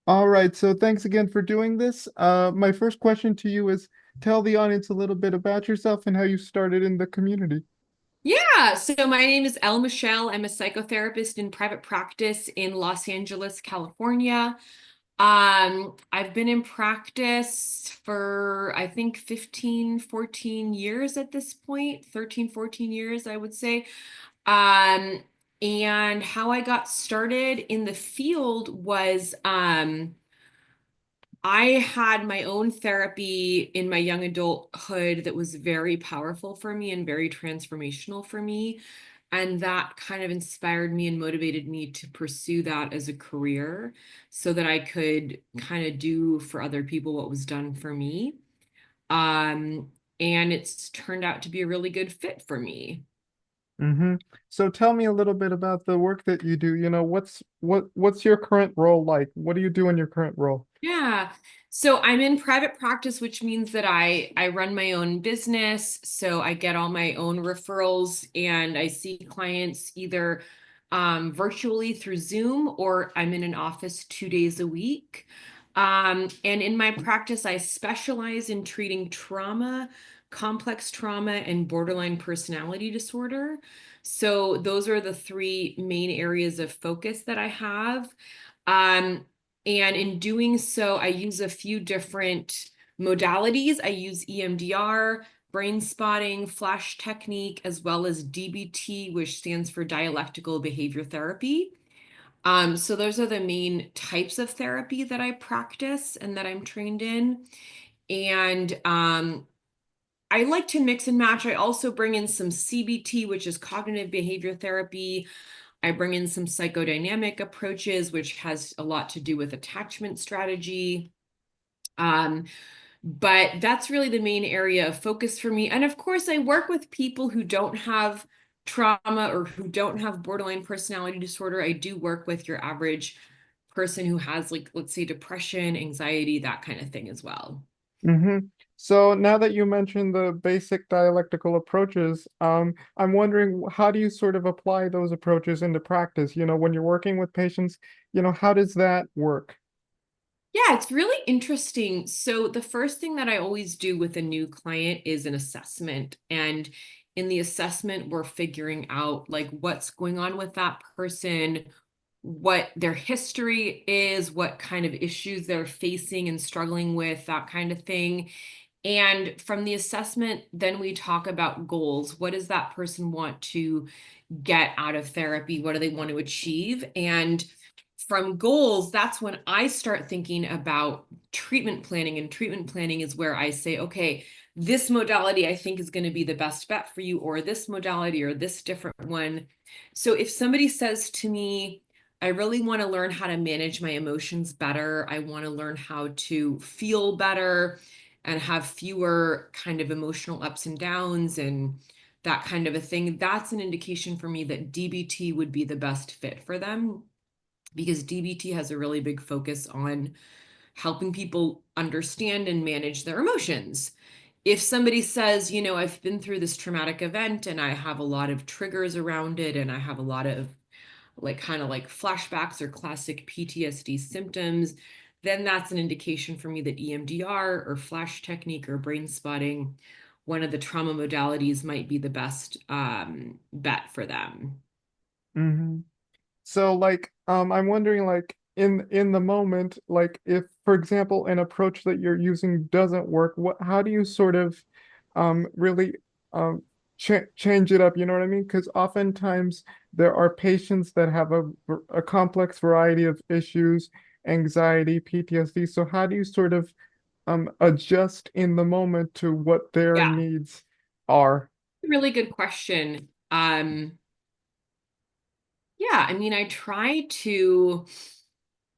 All right, so thanks again for doing this. My first question to you is tell the audience a little bit about yourself and how you started in the community. Yeah, so my name is Elle Michel. I'm a psychotherapist in private practice in Los Angeles, California. I've been in practice for I think 15, 14 years at this point, 13, 14 years, I would say. Um, and how I got started in the field was I had my own therapy in my young adulthood that was very powerful for me and very transformational for me. And that kind of inspired me and motivated me to pursue that as a career so that I could kind of do for other people what was done for me. Um, and it's turned out to be a really good fit for me. Mm-hmm. So tell me a little bit about the work that you do. You know, what's your current role like? What do you do in your current role? Yeah. So I'm in private practice, which means that I run my own business. So I get all my own referrals and I see clients either virtually through Zoom or I'm in an office 2 days a week. And in my practice, I specialize in treating trauma, complex trauma, and borderline personality disorder. So those are the three main areas of focus that I have. Um, and in doing so, I use a few different modalities. I use EMDR, brain spotting, flash technique, as well as DBT, which stands for dialectical behavior therapy. So those are the main types of therapy that I practice and that I'm trained in. And I like to mix and match. I also bring in some CBT, which is cognitive behavior therapy. I bring in some psychodynamic approaches, which has a lot to do with attachment strategy. Um, but that's really the main area of focus for me. And of course, I work with people who don't have trauma or who don't have borderline personality disorder. I do work with your average person who has, like, let's say, depression, anxiety, that kind of thing as well. Mm-hmm. So now that you mentioned the basic dialectical approaches, I'm wondering how do you sort of apply those approaches into practice? You know, when you're working with patients, how does that work? Yeah, it's really interesting. So, the first thing that I always do with a new client is an assessment. And in the assessment, we're figuring out like what's going on with that person, what their history is, what kind of issues they're facing and struggling with, that kind of thing. And from the assessment, then we talk about goals. What does that person want to get out of therapy? What do they want to achieve? And from goals, that's when I start thinking about treatment planning. And treatment planning is where I say, okay, this modality I think is going to be the best bet for you, or this modality, or this different one. So if somebody says to me, I really want to learn how to manage my emotions better, I want to learn how to feel better and have fewer kind of emotional ups and downs and that kind of a thing, that's an indication for me that DBT would be the best fit for them because DBT has a really big focus on helping people understand and manage their emotions. If somebody says, I've been through this traumatic event and I have a lot of triggers around it and I have a lot of like kind of like flashbacks or classic PTSD symptoms, then that's an indication for me that EMDR or flash technique or brain spotting, one of the trauma modalities, might be the best bet for them. Mm-hmm. So I'm wondering in the moment, like if, for example, an approach that you're using doesn't work, how do you sort of really change it up, you know what I mean? Because oftentimes there are patients that have a complex variety of issues, anxiety, PTSD. So how do you sort of adjust in the moment to what their Yeah, needs are? really good question. Yeah, I mean, I try to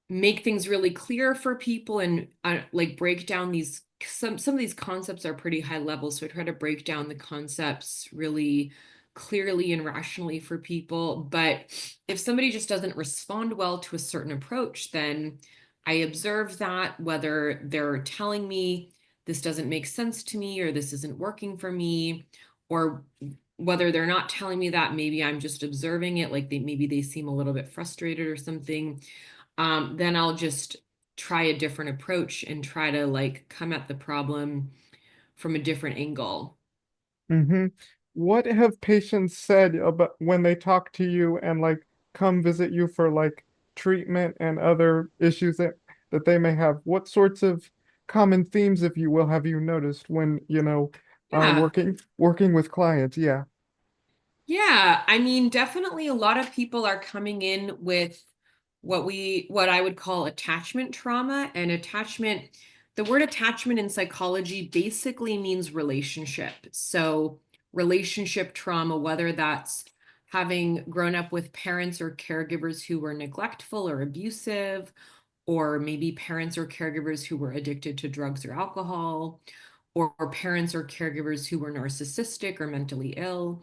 make things really clear for people and like break down these some of these concepts are pretty high level, so I try to break down the concepts really clearly and rationally for people. But if somebody just doesn't respond well to a certain approach, then I observe that whether they're telling me this doesn't make sense to me or this isn't working for me, or whether they're not telling me that, maybe I'm just observing it, like maybe they seem a little bit frustrated or something. Then I'll just try a different approach and try to like come at the problem from a different angle. Mm-hmm. What have patients said about when they talk to you and like come visit you for like treatment and other issues that they may have? What sorts of common themes, if you will, have you noticed when, Yeah. working with clients? Yeah. Yeah, I mean, definitely a lot of people are coming in with what I would call attachment trauma. And the word attachment in psychology basically means relationship. So relationship trauma, whether that's having grown up with parents or caregivers who were neglectful or abusive, or maybe parents or caregivers who were addicted to drugs or alcohol, or parents or caregivers who were narcissistic or mentally ill.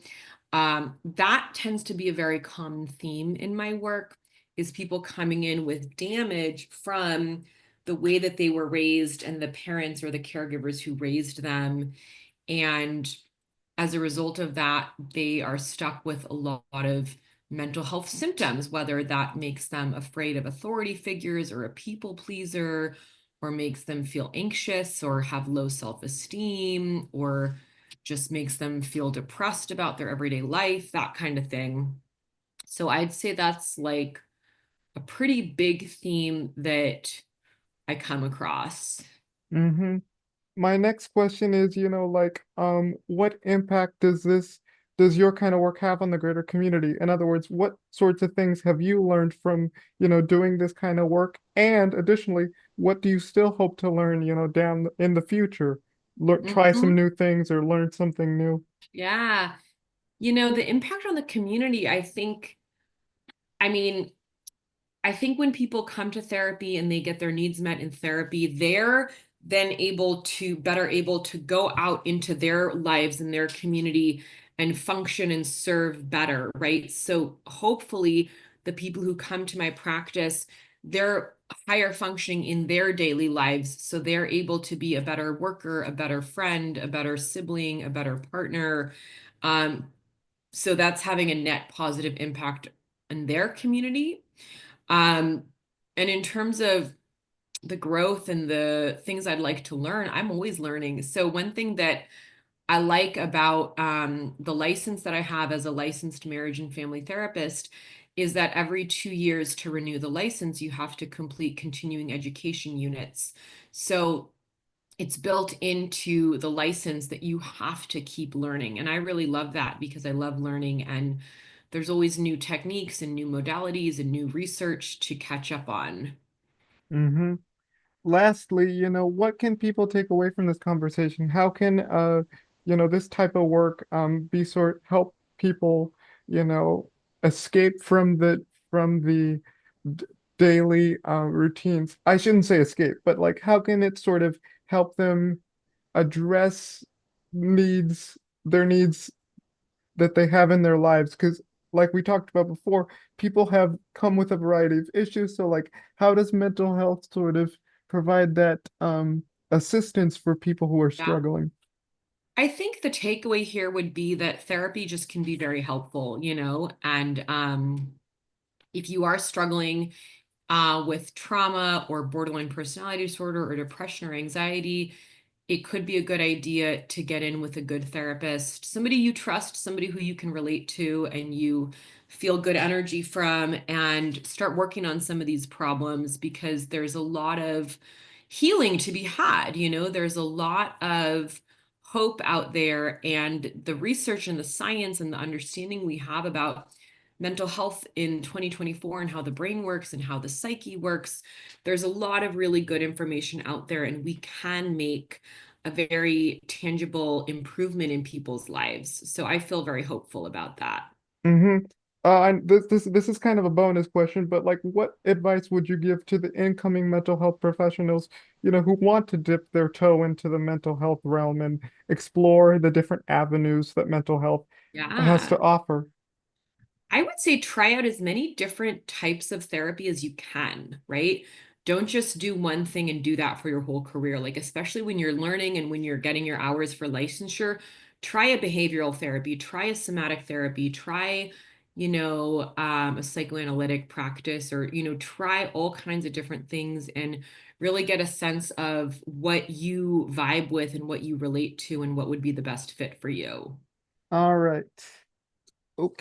That tends to be a very common theme in my work, is people coming in with damage from the way that they were raised and the parents or the caregivers who raised them. And as a result of that, they are stuck with a lot of mental health symptoms, whether that makes them afraid of authority figures or a people pleaser, or makes them feel anxious or have low self-esteem, or just makes them feel depressed about their everyday life, that kind of thing. So I'd say that's like a pretty big theme that I come across. Mm-hmm. My next question is, what impact does your kind of work have on the greater community? In other words, what sorts of things have you learned from, doing this kind of work? And additionally, what do you still hope to learn, down in the future? Try some Mhm. new things or learn something new. Yeah. The impact on the community, I mean, I think when people come to therapy and they get their needs met in therapy, they're then better able to go out into their lives and their community and function and serve better, right? So hopefully the people who come to my practice, they're higher functioning in their daily lives. So they're able to be a better worker, a better friend, a better sibling, a better partner. Um, so that's having a net positive impact in their community. um, and in terms of the growth and the things I'd like to learn, I'm always learning. So one thing that I like about the license that I have as a licensed marriage and family therapist is that every 2 years to renew the license, you have to complete continuing education units. So it's built into the license that you have to keep learning. And I really love that because I love learning, and there's always new techniques and new modalities and new research to catch up on. Mm-hmm. Lastly, what can people take away from this conversation? How can this type of work be help people, you know, escape from the d daily routines. I shouldn't say escape, but like how can it sort of help them address their needs that they have in their lives? Because like we talked about before, people have come with a variety of issues. So like how does mental health sort of provide that assistance for people who are Yeah. struggling? I think the takeaway here would be that therapy just can be very helpful, and if you are struggling with trauma or borderline personality disorder or depression or anxiety, it could be a good idea to get in with a good therapist, somebody you trust, somebody who you can relate to and you feel good energy from, and start working on some of these problems, because there's a lot of healing to be had. There's a lot of hope out there, and the research and the science and the understanding we have about mental health in 2024 and how the brain works and how the psyche works, there's a lot of really good information out there, and we can make a very tangible improvement in people's lives. So I feel very hopeful about that. Mm-hmm. And this is kind of a bonus question, but like, what advice would you give to the incoming mental health professionals, who want to dip their toe into the mental health realm and explore the different avenues that mental health has Yeah. to offer? I would say try out as many different types of therapy as you can, right? Don't just do one thing and do that for your whole career. Like, especially when you're learning and when you're getting your hours for licensure, try a behavioral therapy, try a somatic therapy, try a psychoanalytic practice, or, try all kinds of different things and really get a sense of what you vibe with and what you relate to and what would be the best fit for you. All right. Okay.